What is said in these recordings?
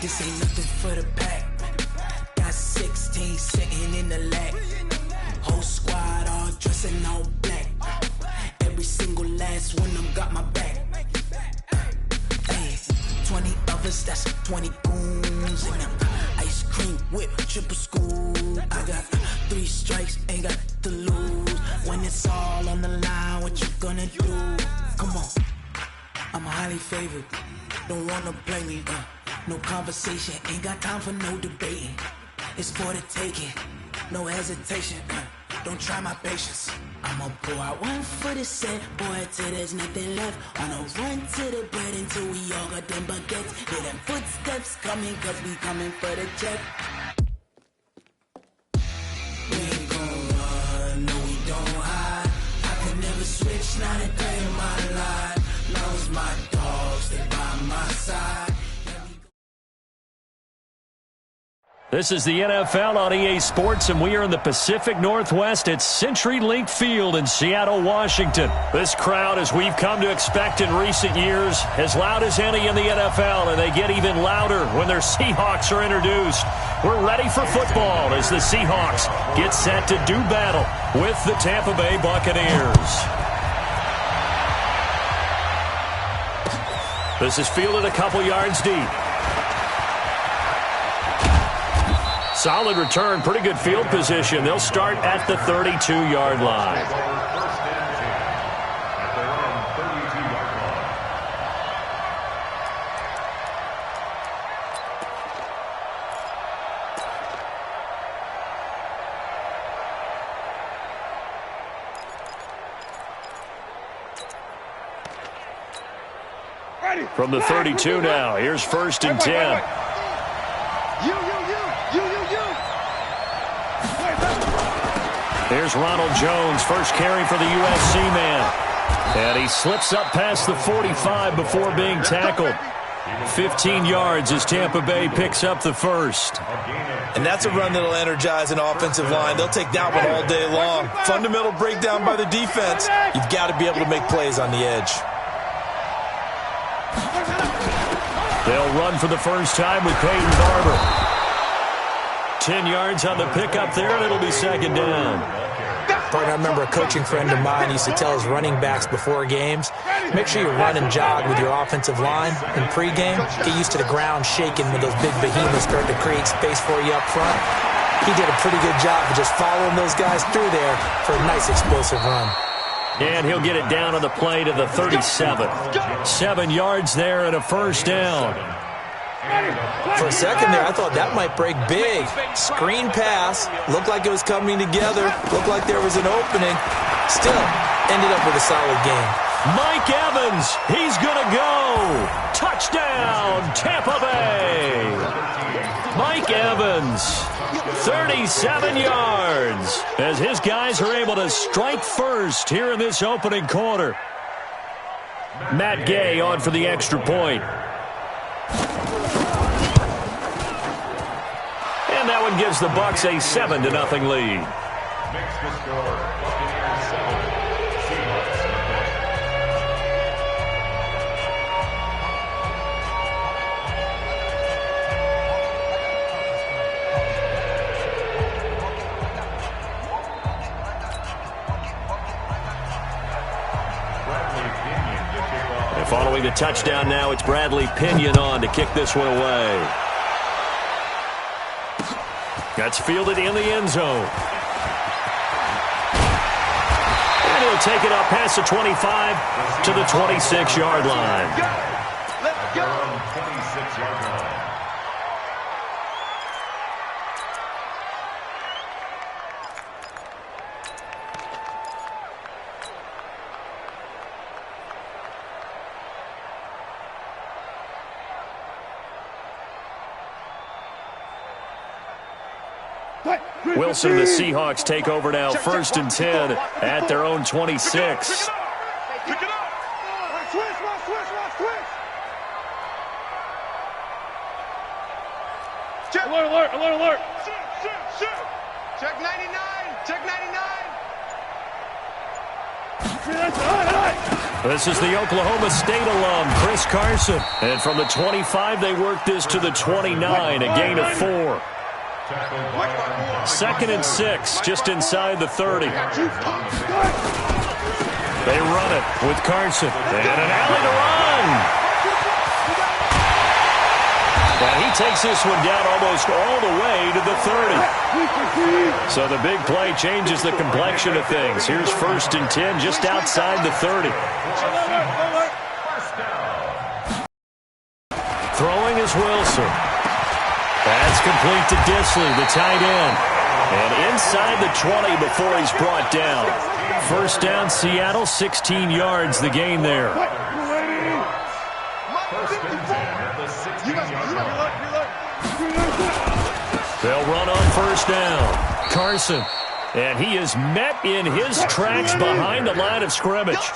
This ain't nothing for the pack. Got 16 sitting in the lag. Whole squad all dressing all black. Every single last one of them got my back. Hey, 20 others, that's 20 goons in them. Ice cream whip, triple scoop. I got 3 strikes, ain't got to lose. When it's all on the line, what you gonna do? Come on, I'm highly favored. Don't wanna play me, no conversation, ain't got time for no debating. It's for the taking, no hesitation. Don't try my patience. I'ma pour out one for the set, boy, till there's nothing left. Wanna run to the bread until we all got them baguettes. Hear them footsteps coming, cause we coming for the check. We ain't gon' run, no we don't hide. I could never switch, not a day in my life. Now it's my dogs, they by my side. This is the NFL on EA Sports, and we are in the Pacific Northwest at CenturyLink Field in Seattle, Washington. This crowd, as we've come to expect in recent years, as loud as any in the NFL, and they get even louder when their Seahawks are introduced. We're ready for football as the Seahawks get set to do battle with the Tampa Bay Buccaneers. This is fielded a couple yards deep. Solid return, pretty good field position. They'll start at the 32-yard line. From the 32 now, here's 1st and 10. Here's Ronald Jones, first carry for the USC man. And he slips up past the 45 before being tackled. 15 yards as Tampa Bay picks up the first. And that's a run that'll energize an offensive line. They'll take that one all day long. Fundamental breakdown by the defense. You've got to be able to make plays on the edge. They'll run for the first time with Peyton Barber. 10 yards on the pickup there, and it'll be 2nd down. Partner, I remember a coaching friend of mine used to tell his running backs before games, make sure you run and jog with your offensive line in pregame. Get used to the ground shaking when those big behemoths start to create space for you up front. He did a pretty good job of just following those guys through there for a nice explosive run. And he'll get it down on the play to the 37. 7 yards there and a first down. For a second there, I thought that might break big. Screen pass. Looked like it was coming together. Looked like there was an opening. Still, ended up with a solid game. Mike Evans, he's going to go. Touchdown, Tampa Bay. Mike Evans, 37 yards, as his guys are able to strike first here in this opening quarter. Matt Gay on for the extra point. And that one gives the Bucs a 7-0 lead. And following the touchdown now, it's Bradley Pinion on to kick this one away. That's fielded in the end zone. And he'll take it up past the 25 to the 26-yard line. Let's go. 26-yard line. Wilson and the Seahawks take over now, 1st and 10 at their own 26. Pick it up. Switch. Alert. Shoot. Check 99. This is the Oklahoma State alum, Chris Carson. And from the 25, they work this to the 29, a gain of 4. 2nd and 6, just inside the 30. They run it with Carson. And an alley to run. And he takes this one down almost all the way to the 30. So the big play changes the complexion of things. Here's 1st and 10 just outside the 30. Throwing is Wilson. That's complete to Disley, the tight end. And inside the 20 before he's brought down. 1st down, Seattle, 16 yards, the gain there. They'll run on 1st down. Carson. And he is met in his tracks behind the line of scrimmage.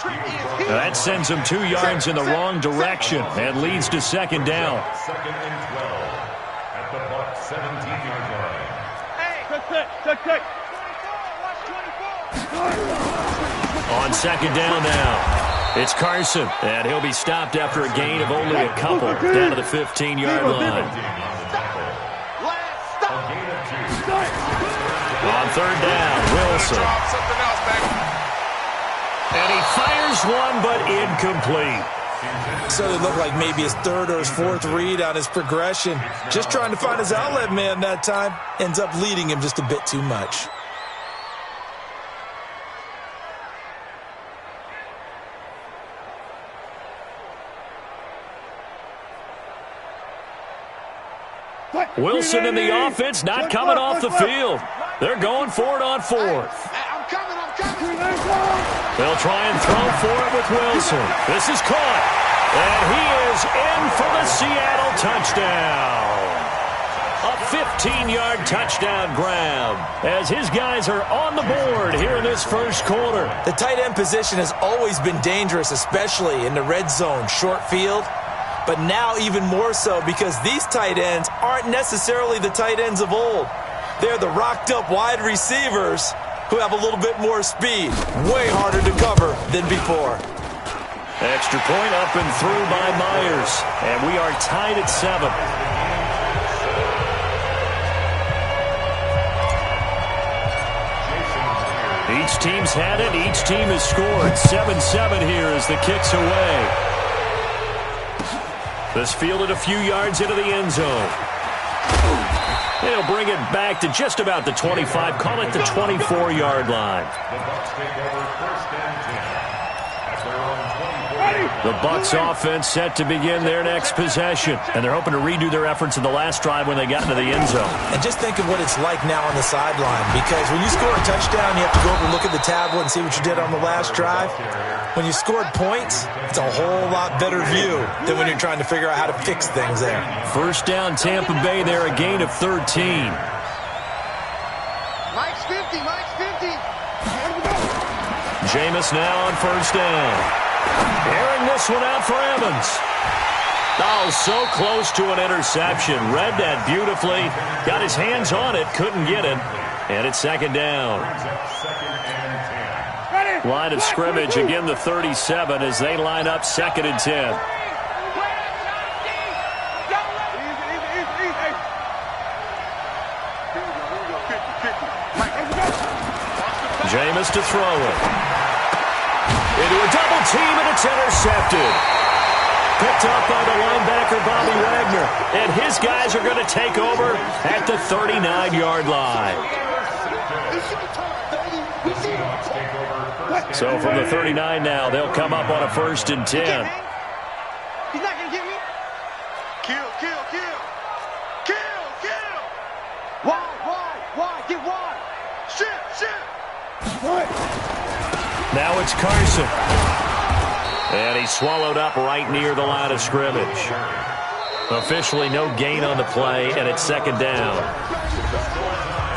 That sends him 2 yards in the wrong direction and leads to 2nd down. 2nd and 12 at the Buck 17-yard line. On 2nd down now, it's Carson, and he'll be stopped after a gain of only a couple down to the 15-yard line. On 3rd down, Wilson. And he fires one, but incomplete. So it looked like maybe his 3rd or his 4th read on his progression. Just trying to find his outlet man that time. Ends up leading him just a bit too much. Wilson and the offense not coming off the field. They're going for it on 4th. They'll try and throw for it with Wilson. This is caught. And he is in for the Seattle touchdown. A 15-yard touchdown grab as his guys are on the board here in this 1st quarter. The tight end position has always been dangerous, especially in the red zone, short field. But now even more so because these tight ends aren't necessarily the tight ends of old. They're the rocked-up wide receivers who have a little bit more speed. Way harder to cover than before. Extra point up and through by Myers. And we are tied at 7. Each team's had it. Each team has scored. 7-7 here as the kick's away. This fielded a few yards into the end zone. They'll bring it back to just about the 25. Call it the 24-yard line. The Bucs offense set to begin their next possession. And they're hoping to redo their efforts in the last drive when they got into the end zone. And just think of what it's like now on the sideline. Because when you score a touchdown, you have to go over and look at the tablet and see what you did on the last drive. When you scored points, it's a whole lot better view than when you're trying to figure out how to fix things there. 1st down, Tampa Bay there, a gain of 13. Mike's 50, Mike's 50. Jameis now on 1st down. Airing this one out for Evans. Oh, so close to an interception. Read that beautifully. Got his hands on it, couldn't get it. And it's 2nd down. Line of scrimmage, again the 37 as they line up 2nd and 10. Jameis to throw it. Into a double team, and it's intercepted. Picked up by the linebacker, Bobby Wagner. And his guys are going to take over at the 39-yard line. So from the 39 now, they'll come up on a 1st and 10. He's not going to get me. Kill, kill, kill. Kill, kill. Why? Get wide. Shit. Now it's Carson. And he's swallowed up right near the line of scrimmage. Officially no gain on the play, and it's 2nd down.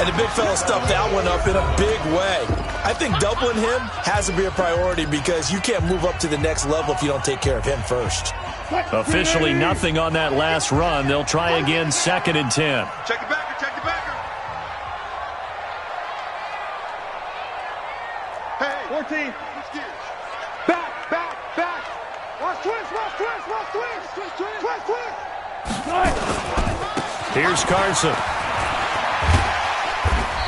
And the big fella stuffed that one up in a big way. I think doubling him has to be a priority because you can't move up to the next level if you don't take care of him first. Officially nothing on that last run. They'll try again, 2nd and 10. Check the backer. Hey, 14. Back. Here's Carson.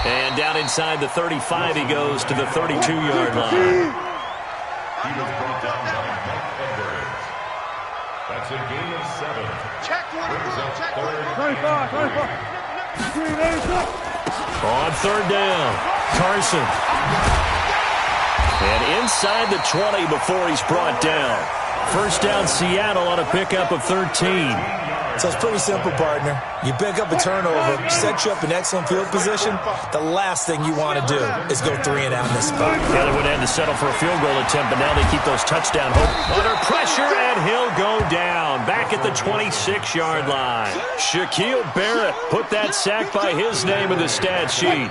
And down inside the 35, he goes to the 32-yard line. He was brought down by Mike Edwards. That's a gain of 7. Check 24. Check 24. On third down, Carson. And inside the 20 before he's brought down. First down, Seattle on a pickup of 13. So it's pretty simple, partner. You pick up a turnover, set you up in excellent field position. The last thing you want to do is go 3 and out in this spot. Yeah, they would have had to settle for a field goal attempt, but now they keep those touchdown hopes under pressure, and he'll go down back at the 26-yard line. Shaquille Barrett put that sack by his name in the stat sheet.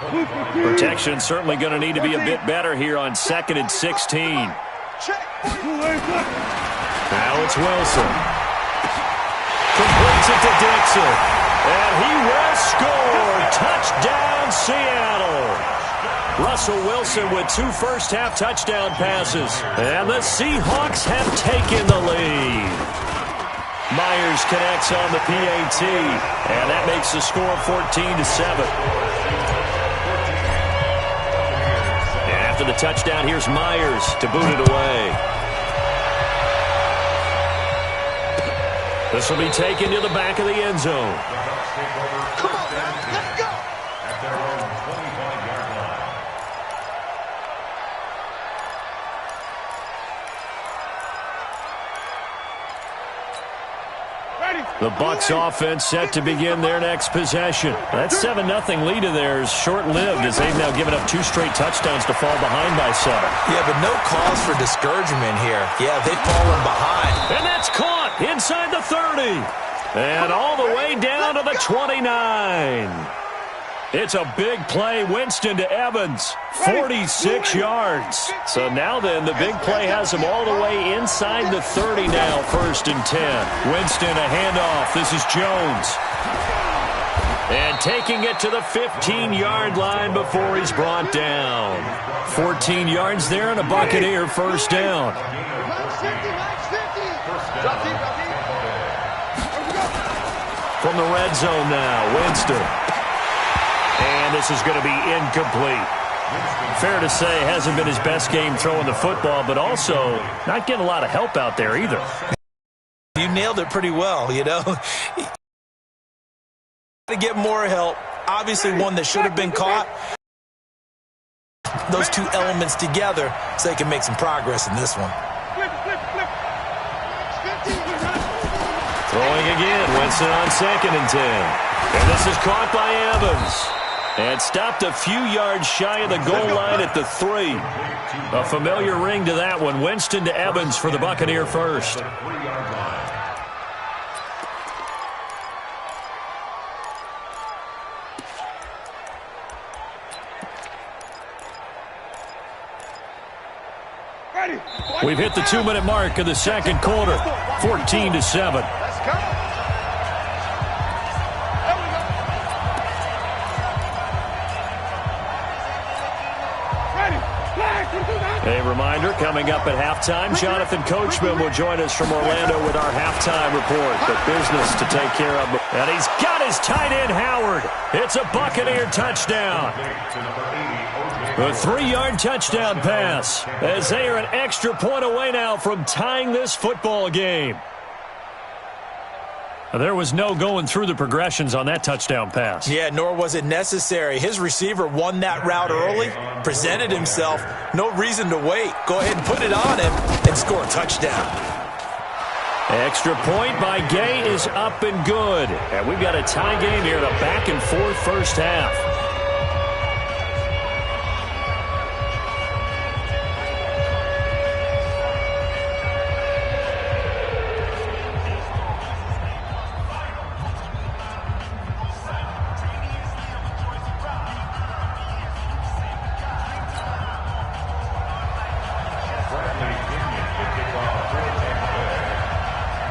Protection certainly going to need to be a bit better here on 2nd and 16. Now it's Wilson. Completes it to Dixon. And he will score. Touchdown, Seattle. Russell Wilson with 2 first-half touchdown passes. And the Seahawks have taken the lead. Myers connects on the PAT. And that makes the score 14-7. And after the touchdown, here's Myers to boot it away. This will be taken to the back of the end zone. Come on, man. Let's go. At their own 25-yard line. The Bucs offense set to begin their next possession. That 7-0 lead of theirs short-lived as they've now given up 2 straight touchdowns to fall behind by 7. Yeah, but no cause for discouragement here. Yeah, they've fallen behind. And that's caught inside the 30. And all the way down to the 29. It's a big play. Winston to Evans. 46 yards. So now then, the big play has him all the way inside the 30 now, 1st and 10. Winston, a handoff. This is Jones. And taking it to the 15-yard line before he's brought down. 14 yards there and a Buccaneer first down. From the red zone now, Winston. And this is going to be incomplete. Fair to say, hasn't been his best game throwing the football, but also not getting a lot of help out there either. You nailed it pretty well, you know. To get more help, obviously one that should have been caught. Those 2 elements together so they can make some progress in this one. Throwing again, Winston on 2nd and 10. And this is caught by Evans. And stopped a few yards shy of the goal line at the 3. A familiar ring to that one. Winston to Evans for the Buccaneer first. We've hit the 2-minute mark of the second quarter. 14-7. Let's go. A reminder, coming up at halftime, Jonathan Coachman will join us from Orlando with our halftime report. But business to take care of. And he's got his tight end, Howard. It's a Buccaneer touchdown. A 3-yard touchdown pass as they are an extra point away now from tying this football game. There was no going through the progressions on that touchdown pass. Yeah, nor was it necessary. His receiver won that route early, presented himself. No reason to wait. Go ahead and put it on him and score a touchdown. Extra point by Gay is up and good. And we've got a tie game here in a back-and-forth first half.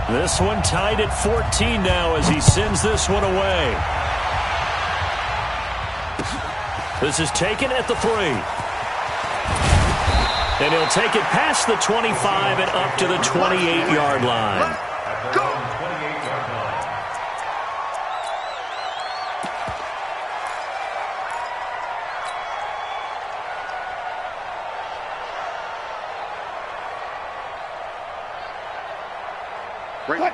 This one tied at 14 now as he sends this one away. This is taken at the 3. And he'll take it past the 25 and up to the 28-yard line.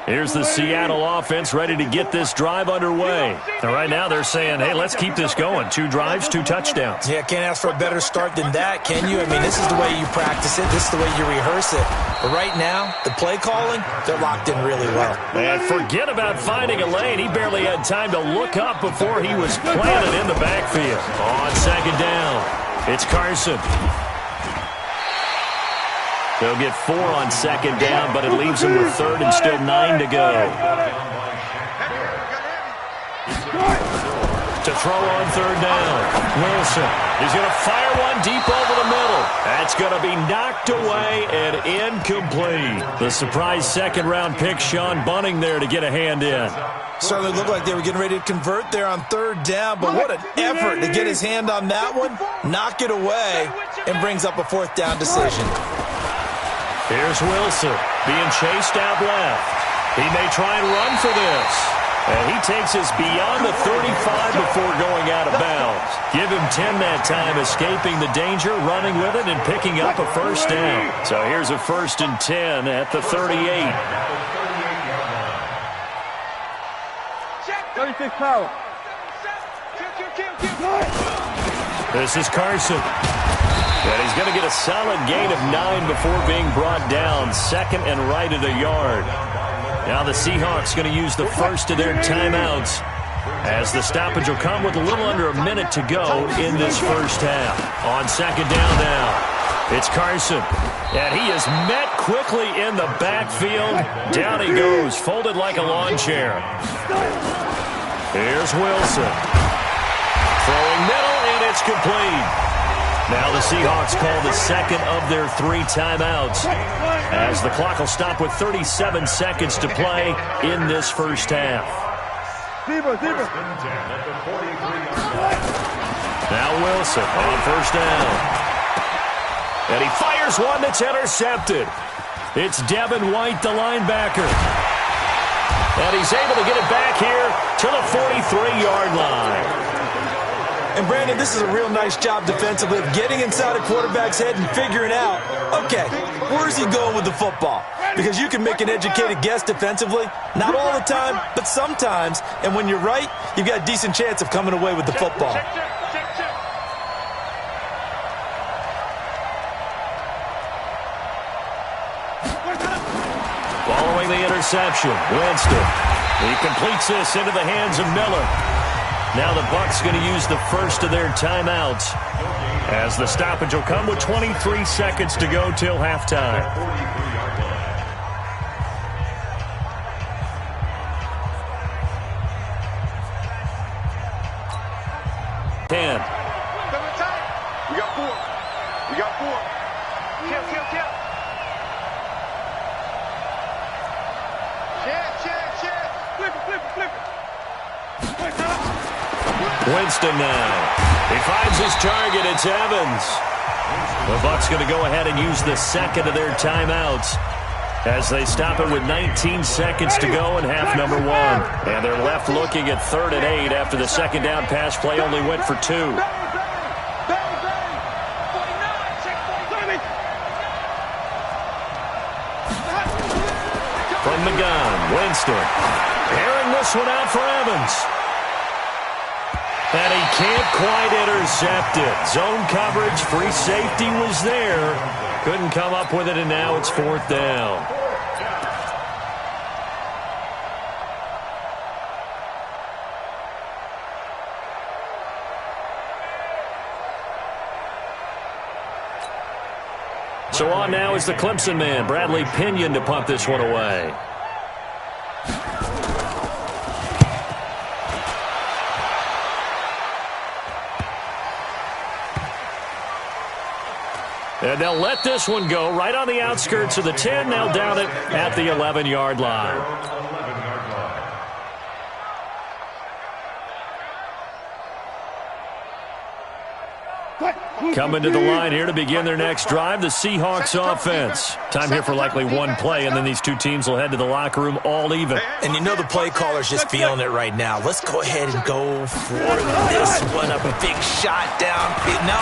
Here's the Seattle offense ready to get this drive underway. And right now they're saying, hey, let's keep this going. 2 drives, 2 touchdowns. Yeah, can't ask for a better start than that, can you? I mean, this is the way you practice it. This is the way you rehearse it. But right now, the play calling, they're locked in really well. And forget about finding a lane. He barely had time to look up before he was planted in the backfield. On second down, it's Carson. They'll get 4 on second down, but it leaves them with 3rd and still 9 to go. To throw on 3rd down, Wilson. He's going to fire one deep over the middle. That's going to be knocked away and incomplete. The surprise second-round pick, Sean Bunting there to get a hand in. Certainly looked like they were getting ready to convert there on 3rd down, but what an effort to get his hand on that one, knock it away, and brings up a 4th down decision. Here's Wilson being chased out left. He may try and run for this. And he takes us beyond the 35 before going out of bounds. Give him 10 that time, escaping the danger, running with it, and picking up a 1st down. So here's a 1st and 10 at the 38. 36 power. This is Carson. And he's going to get a solid gain of 9 before being brought down. 2nd and right at a yard. Now the Seahawks going to use the first of their timeouts as the stoppage will come with a little under a minute to go in this first half. On second down now, it's Carson. And he is met quickly in the backfield. Down he goes, folded like a lawn chair. Here's Wilson. Throwing middle, and it's complete. Now the Seahawks call the 2nd of their 3 timeouts as the clock will stop with 37 seconds to play in this first half. Now Wilson on 1st down. And he fires one that's intercepted. It's Devin White, the linebacker. And he's able to get it back here to the 43-yard line. And, Brandon, this is a real nice job defensively of getting inside a quarterback's head and figuring out, okay, where's he going with the football? Because you can make an educated guess defensively, not all the time, but sometimes. And when you're right, you've got a decent chance of coming away with the football. Following the interception, Winston. He completes this into the hands of Miller. Now the Bucs going to use the first of their timeouts as the stoppage will come with 23 seconds to go till halftime. We got 4. We got 4. Kill. Flip it. Winston now. He finds his target. It's Evans. The Bucs going to go ahead and use the 2nd of their timeouts as they stop it with 19 seconds to go in half number 1. And they're left looking at 3rd and 8 after the 2nd down pass play only went for 2. From the gun, Winston. Airing this one out for Evans. And he can't quite intercept it. Zone coverage, free safety was there. Couldn't come up with it, and now it's 4th down. So on now is the Clemson man, Bradley Pinion, to punt this one away. And they'll let this one go right on the outskirts of the 10. They'll down it at the 11-yard line. Coming to the line here to begin their next drive, the Seahawks offense. Time here for likely one play, and then these two teams will head to the locker room all even. And you know the play caller's just feeling it right now. Let's go ahead and go for this one. A big shot down. No.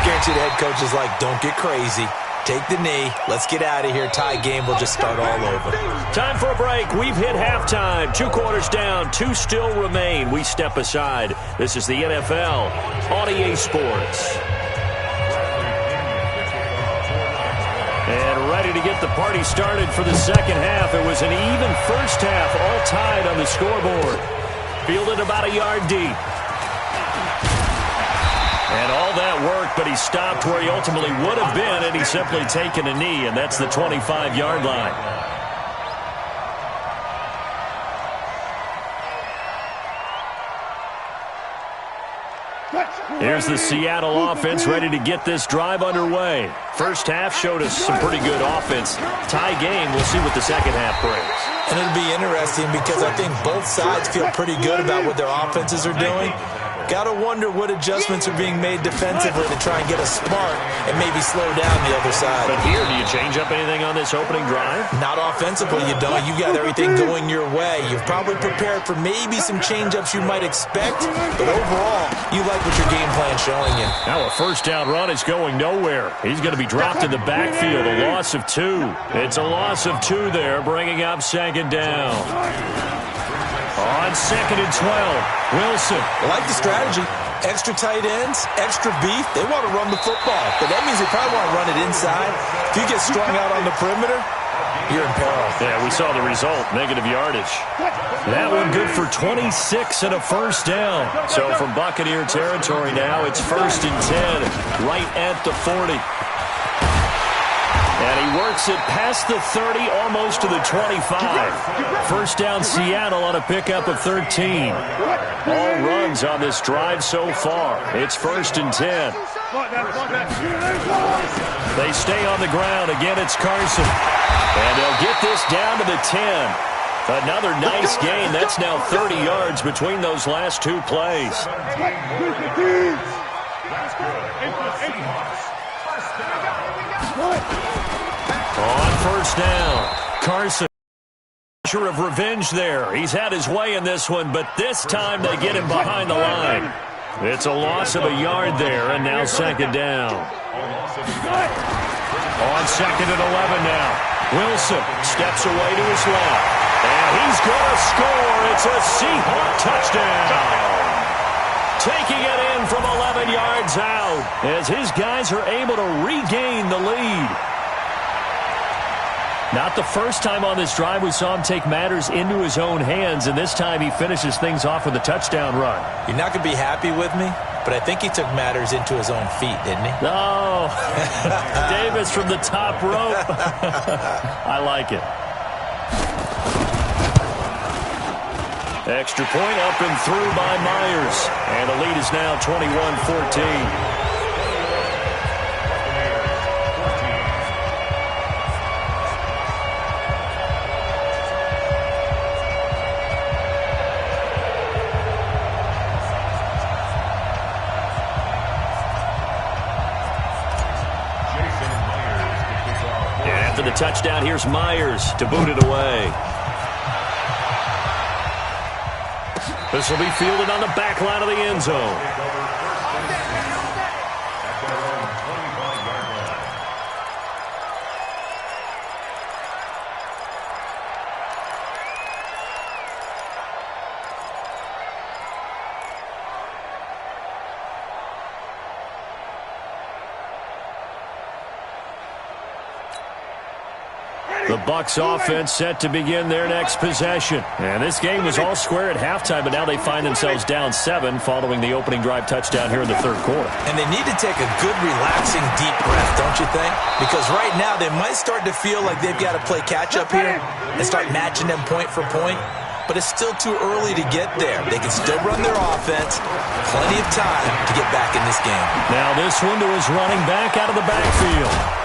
Guarantee the head coach is like, don't get crazy. Take the knee. Let's get out of here. Tie game will just start all over. Time for a break. We've hit halftime. 2 quarters down. 2 still remain. We step aside. This is the NFL on EA Sports. And ready to get the party started for the second half. It was an even first half, all tied on the scoreboard. Fielded about a yard deep. And all that work, but he stopped where he ultimately would have been, and he's simply taken a knee, and that's the 25-yard line. Here's the Seattle offense ready to get this drive underway. First half showed us some pretty good offense. Tie game, we'll see what the second half brings. And it'll be interesting because I think both sides feel pretty good about what their offenses are doing. Got to wonder what adjustments are being made defensively to try and get a spark and maybe slow down the other side. But here, do you change up anything on this opening drive? Not offensively, you don't. You got everything going your way. You've probably prepared for maybe some change-ups you might expect, but overall, you like what your game plan's showing you. Now a first down run is going nowhere. He's going to be dropped in the backfield, a loss of 2. It's a loss of 2 there, bringing up second down. On 2nd and 12, Wilson. I like the strategy. Extra tight ends, extra beef. They want to run the football, but that means they probably want to run it inside. If you get strung out on the perimeter, you're in peril. Yeah, we saw the result, negative yardage. That one good for 26 and a first down. So from Buccaneer territory now, it's 1st and 10, right at the 40. And he works it past the 30, almost to the 25. First down Seattle on a pickup of 13. All runs on this drive so far. It's 1st and 10. They stay on the ground. Again, it's Carson. And they'll get this down to the 10. Another nice gain. That's now 30 yards between those last 2 plays. On first down, Carson. Pressure of revenge there. He's had his way in this one, but this time they get him behind the line. It's a loss of a yard there, and now second down. On 2nd and 11 now. Wilson steps away to his left. And he's going to score. It's a Seahawk touchdown. Taking it in from 11 yards out as his guys are able to regain the lead. Not the first time on this drive we saw him take matters into his own hands, and this time he finishes things off with a touchdown run. You're not going to be happy with me, but I think he took matters into his own feet, didn't he? Oh, Davis from the top rope. I like it. Extra point up and through by Myers, and the lead is now 21-14. After the touchdown, here's Myers to boot it away. This will be fielded on the back line of the end zone. The Bucs offense set to begin their next possession. And this game was all square at halftime, but now they find themselves down 7 following the opening drive touchdown here in the third quarter. And they need to take a good, relaxing, deep breath, don't you think? Because right now they might start to feel like they've got to play catch-up here and start matching them point for point. But it's still too early to get there. They can still run their offense. Plenty of time to get back in this game. Now this one to his running back out of the backfield.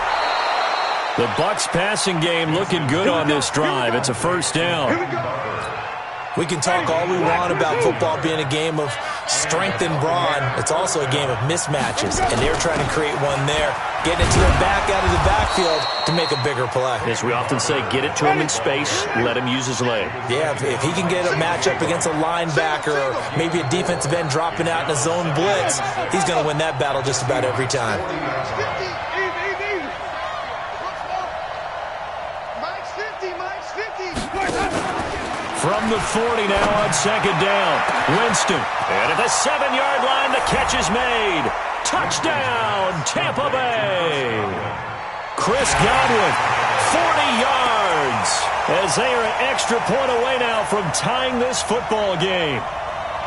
The Bucs passing game looking good on this drive. It's a first down. We can talk all we want about football being a game of strength and brawn. It's also a game of mismatches, and they're trying to create one there, getting it to their back out of the backfield to make a bigger play. As we often say, get it to him in space, let him use his leg. Yeah, if he can get a matchup against a linebacker or maybe a defensive end dropping out in a zone blitz, he's going to win that battle just about every time. From the 40 now on second down. Winston. And at the 7-yard line, the catch is made. Touchdown, Tampa Bay. Chris Godwin, 40 yards. As they are an extra point away now from tying this football game.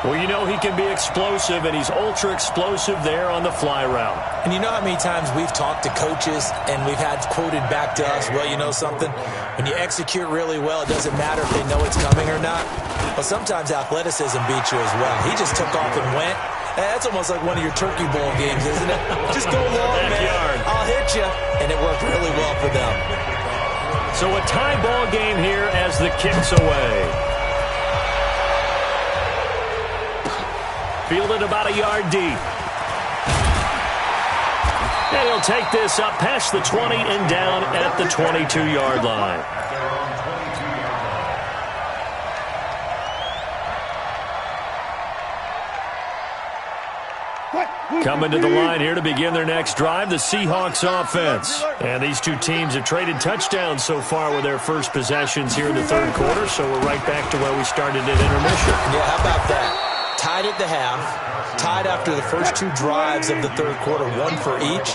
Well, you know he can be explosive, and he's ultra-explosive there on the fly route. And you know how many times we've talked to coaches and we've had quoted back to us, well, you know something? When you execute really well, it doesn't matter if they know it's coming or not. But sometimes athleticism beats you as well. He just took off and went. That's almost like one of your Turkey Bowl games, isn't it? Just go long, man. I'll hit you. And it worked really well for them. So a tie ball game here as the kick's away. Fielded about a yard deep. And he'll take this up past the 20 and down at the 22-yard line. Coming to the line here to begin their next drive, the Seahawks offense. And these two teams have traded touchdowns so far with their first possessions here in the third quarter, so we're right back to where we started at intermission. Yeah, how about that? Tied at the half, tied after the first two drives of the third quarter, one for each.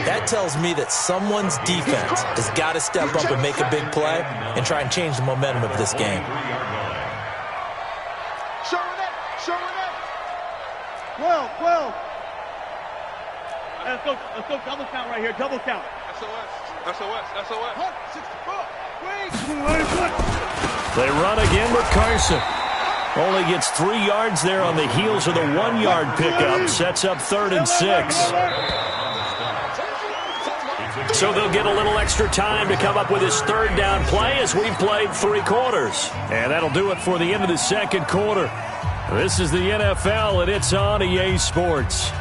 That tells me that someone's defense has got to step up and make a big play and try and change the momentum of this game. Show it. 12. Let's go double count right here, double count. SOS. They run again with Carson. Only gets 3 yards there on the heels of the 1-yard pickup. Sets up 3rd and 6. So they'll get a little extra time to come up with his third down play as we've played 3 quarters. And that'll do it for the end of the second quarter. This is the NFL, and it's on EA Sports.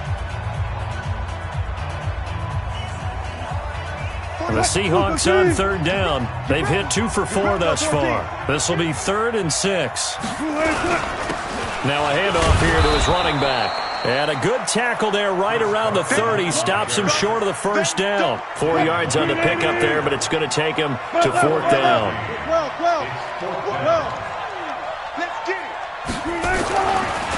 The Seahawks on third down. They've hit 2 for 4 thus far. This will be 3rd and 6. Now a handoff here to his running back. And a good tackle there right around the 30. Stops him short of the first down. 4 yards on the pickup there, but it's going to take him to 4th down.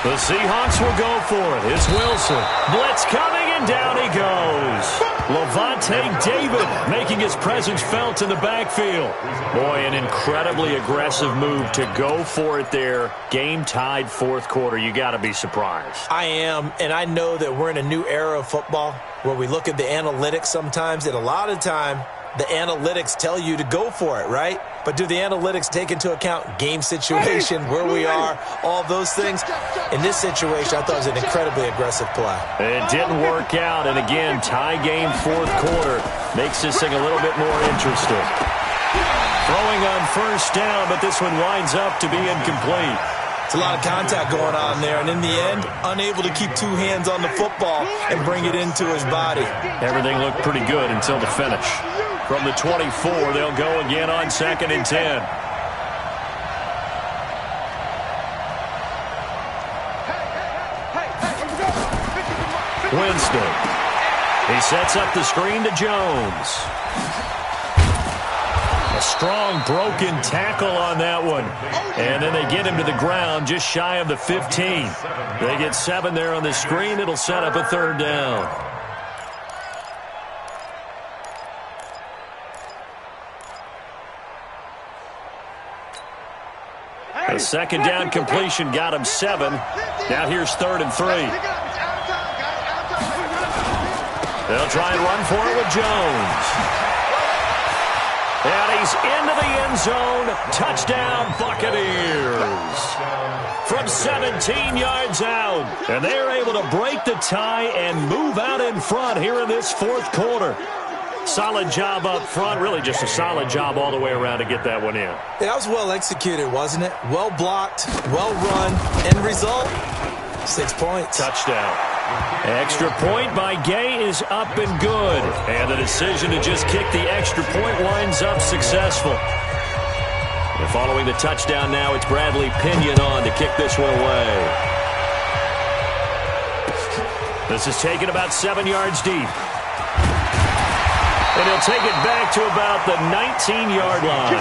The Seahawks will go for it. It's Wilson. Blitz coming, and down he goes. Levante David making his presence felt in the backfield. Boy, an incredibly aggressive move to go for it there. Game tied 4th quarter. You got to be surprised. I am, and I know that we're in a new era of football where we look at the analytics sometimes, and a lot of time the analytics tell you to go for it, right? But do the analytics take into account game situation, where we are, all those things? In this situation, I thought it was an incredibly aggressive play. It didn't work out, and again, tie game 4th quarter makes this thing a little bit more interesting. Throwing on first down, but this one winds up to be incomplete. It's a lot of contact going on there, and in the end, unable to keep 2 hands on the football and bring it into his body. Everything looked pretty good until the finish. From the 24, they'll go again on 2nd and 10. Winston. He sets up the screen to Jones. A strong broken tackle on that one. And then they get him to the ground just shy of the 15. They get 7 there on the screen. It'll set up a 3rd down. A 2nd down completion got him 7. Now here's 3rd and 3. They'll try and run for it with Jones. And he's into the end zone. Touchdown, Buccaneers. From 17 yards out. And they're able to break the tie and move out in front here in this 4th quarter. Solid job up front. Really just a solid job all the way around to get that one in. That was well executed, wasn't it? Well blocked, well run. End result, 6 points. Touchdown. Extra point by Gay is up and good. And the decision to just kick the extra point winds up successful. And following the touchdown now, it's Bradley Pinion on to kick this one away. This is taken about 7 yards deep. And he'll take it back to about the 19-yard line.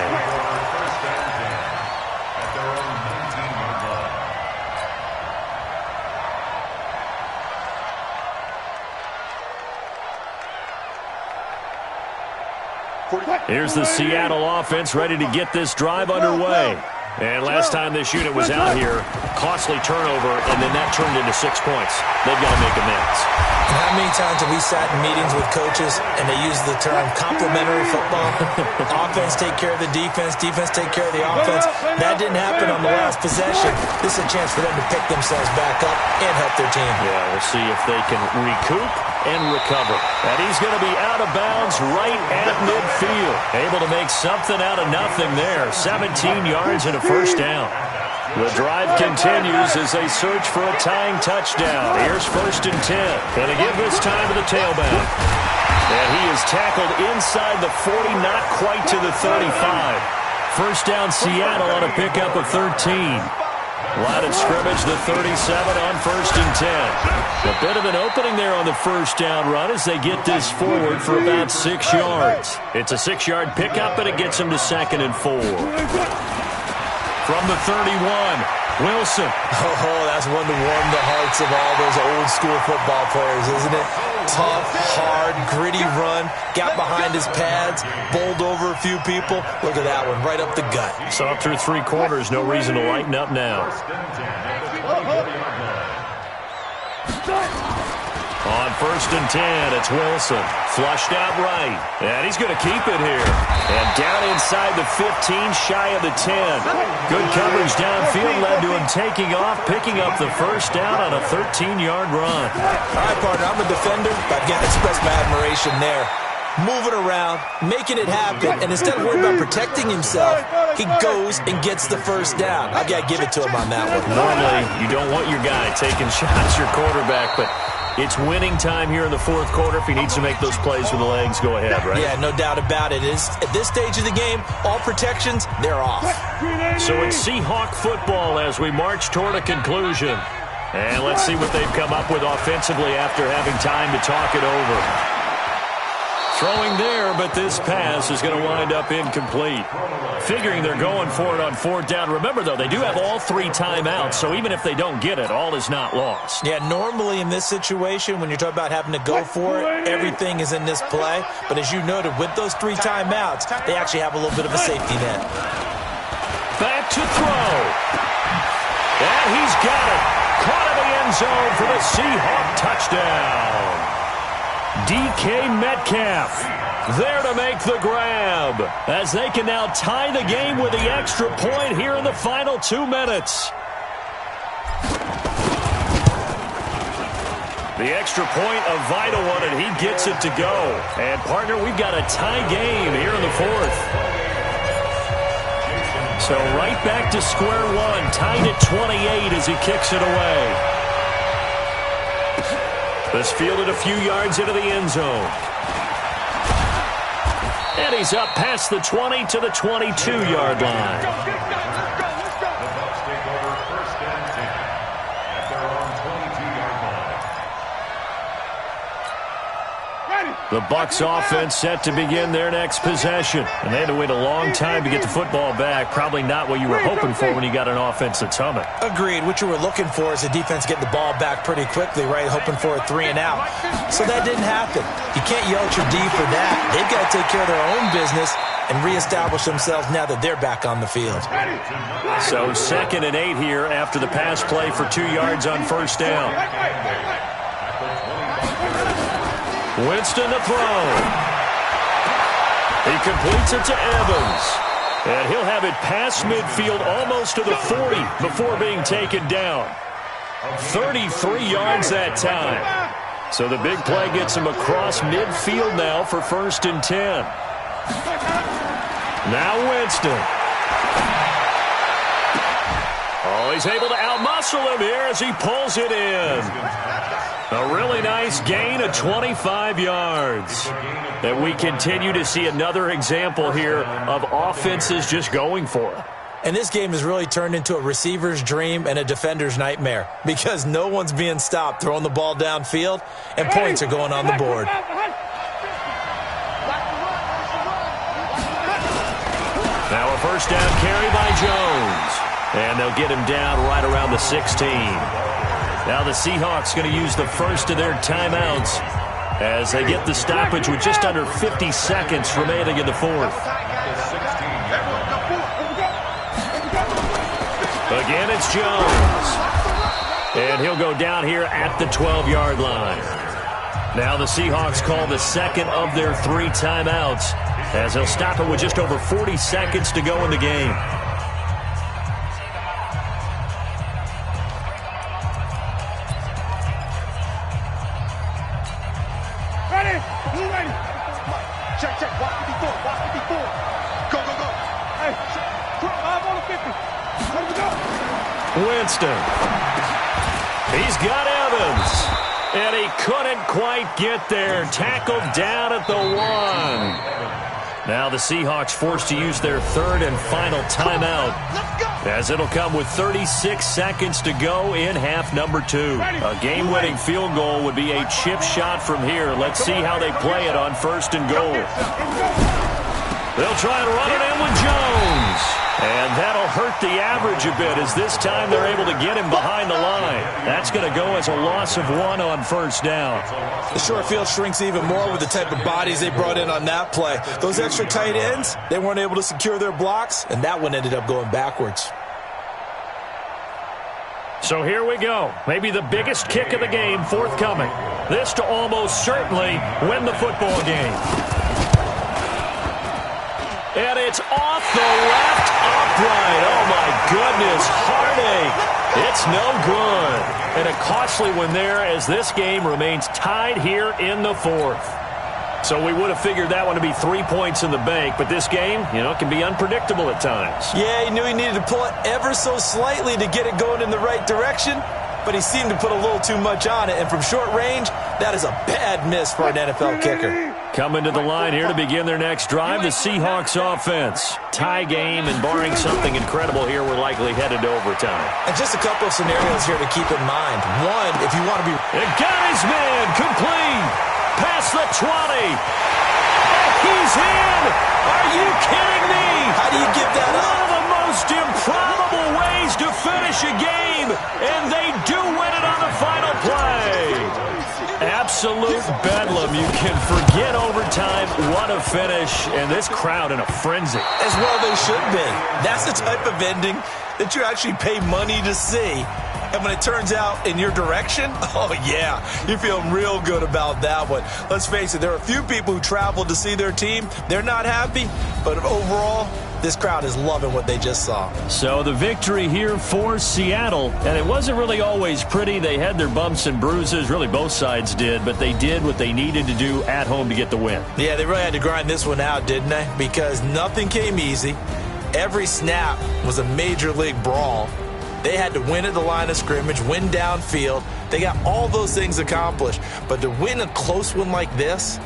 Here's the Seattle offense ready to get this drive underway. And last time this unit was out here, costly turnover, and then that turned into 6 points. They've got to make amends. How many times have we sat in meetings with coaches and they use the term complementary football? Offense take care of the defense, defense take care of the offense. That didn't happen on the last possession. This is a chance for them to pick themselves back up and help their team. Yeah, we'll see if they can recoup and recover. And he's going to be out of bounds right at midfield. Able to make something out of nothing there. 17 yards and a first down. The drive continues as they search for a tying touchdown. Here's 1st and 10. Going to give this time to the tailback. And he is tackled inside the 40, not quite to the 35. First down Seattle on a pickup of 13. Line of scrimmage, the 37 on 1st and 10. A bit of an opening there on the first down run as they get this forward for about 6 yards. It's a 6-yard pickup, and it gets them to 2nd and 4. From the 31, Wilson. Oh, that's one to warm the hearts of all those old-school football players, isn't it? Tough, hard, gritty run. Got behind his pads, bowled over a few people. Look at that one, right up the gut. Saw through 3 quarters, no reason to lighten up now. On 1st and 10, it's Wilson. Flushed out right. And he's going to keep it here. And down inside the 15, shy of the 10. Good coverage downfield led to him taking off, picking up the first down on a 13-yard run. All right, partner, I'm a defender, but I've got to express my admiration there. Moving around, making it happen, and instead of worrying about protecting himself, he goes and gets the first down. I've got to give it to him on that one. Normally, you don't want your guy taking shots, your quarterback, but it's winning time here in the 4th quarter. If he needs to make those plays with the legs, go ahead, right? Yeah, no doubt about it. At this stage of the game, all protections, they're off. So it's Seahawk football as we march toward a conclusion. And let's see what they've come up with offensively after having time to talk it over. Throwing there, but this pass is going to wind up incomplete. Figuring they're going for it on 4th down. Remember, though, they do have all 3 timeouts, so even if they don't get it, all is not lost. Yeah, normally in this situation, when you're talking about having to go for it, everything is in this play. But as you noted, with those 3 timeouts, they actually have a little bit of a safety net. Back to throw. And he's got it. Caught in the end zone for the Seahawk touchdown. DK Metcalf there to make the grab as they can now tie the game with the extra point here in the final 2 minutes. The extra point, a vital one, and he gets it to go. And, partner, we've got a tie game here in the 4th. So right back to square one, tied at 28 as he kicks it away. This fielded a few yards into the end zone. And he's up past the 20 to the 22-yard line. The Bucs offense set to begin their next possession. And they had to wait a long time to get the football back. Probably not what you were hoping for when you got an offense that's humming. Agreed. What you were looking for is the defense getting the ball back pretty quickly, right? Hoping for a 3 and out. So that didn't happen. You can't yell at your D for that. They've got to take care of their own business and reestablish themselves now that they're back on the field. So 2nd and 8 here after the pass play for 2 yards on 1st down. Winston to throw. He completes it to Evans. And he'll have it past midfield almost to the 40 before being taken down. 33 yards that time. So the big play gets him across midfield now for 1st and 10. Now Winston. Oh, he's able to outmuscle him here as he pulls it in. A really nice gain of 25 yards. And we continue to see another example here of offenses just going for it. And this game has really turned into a receiver's dream and a defender's nightmare because no one's being stopped throwing the ball downfield, and points are going on the board. Now a first down carry by Jones. And they'll get him down right around the 16. Now the Seahawks going to use the first of their timeouts as they get the stoppage with just under 50 seconds remaining in the fourth. Again, it's Jones. And he'll go down here at the 12-yard line. Now the Seahawks call the second of their 3 timeouts, as they'll stop it with just over 40 seconds to go in the game. Ready? Who ready? Check, check. Watch 54. Watch 54. Go, go, go. Hey, 5 on the 50. Let me go. Winston. He's got Evans. And he couldn't quite get there. Tackled down at the 1. Now the Seahawks forced to use their 3rd and final timeout, as it'll come with 36 seconds to go in half number 2. A game-winning field goal would be a chip shot from here. Let's see how they play it on 1st and goal. They'll try and run it in with Jones. And that'll hurt the average a bit, as this time they're able to get him behind the line. That's going to go as a loss of 1 on 1st down. The short field shrinks even more with the type of bodies they brought in on that play. Those extra tight ends, they weren't able to secure their blocks, and that one ended up going backwards. So here we go. Maybe the biggest kick of the game forthcoming. This to almost certainly win the football game. And it's off the left upright. Oh, my goodness. Heartache. It's no good. And a costly one there, as this game remains tied here in the 4th. So we would have figured that one to be 3 points in the bank. But this game, can be unpredictable at times. Yeah, he knew he needed to pull it ever so slightly to get it going in the right direction. But he seemed to put a little too much on it. And from short range, that is a bad miss for an NFL kicker. Coming to the line here to begin their next drive, the Seahawks offense. Tie game, and barring something incredible here, we're likely headed to overtime. And just a couple of scenarios here to keep in mind. One, if you want to be... It got his man complete. Past the 20. And he's in. Are you kidding me? How do you give that up? One of the most improbable ways to finish a game, and they do win it on the final play. Absolute bedlam. You can forget overtime. What a finish. And this crowd in a frenzy. As well they should be. That's the type of ending that you actually pay money to see. And when it turns out in your direction, oh yeah, you feel real good about that one. Let's face it, there are a few people who travel to see their team. They're not happy, but overall, this crowd is loving what they just saw. So the victory here for Seattle, and it wasn't really always pretty. They had their bumps and bruises, really both sides did, but they did what they needed to do at home to get the win. Yeah, they really had to grind this one out, didn't they? Because nothing came easy. Every snap was a major league brawl. They had to win at the line of scrimmage, win downfield. They got all those things accomplished. But to win a close one like this,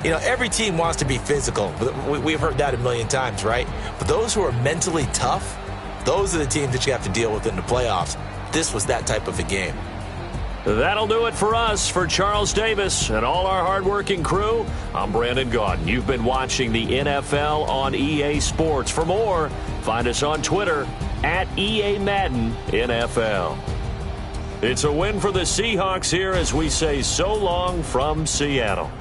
every team wants to be physical. We've heard that a million times, right? But those who are mentally tough, those are the teams that you have to deal with in the playoffs. This was that type of a game. That'll do it for us. For Charles Davis and all our hardworking crew, I'm Brandon Gaudin. You've been watching the NFL on EA Sports. For more, find us on Twitter at EA Madden NFL. It's a win for the Seahawks here as we say so long from Seattle.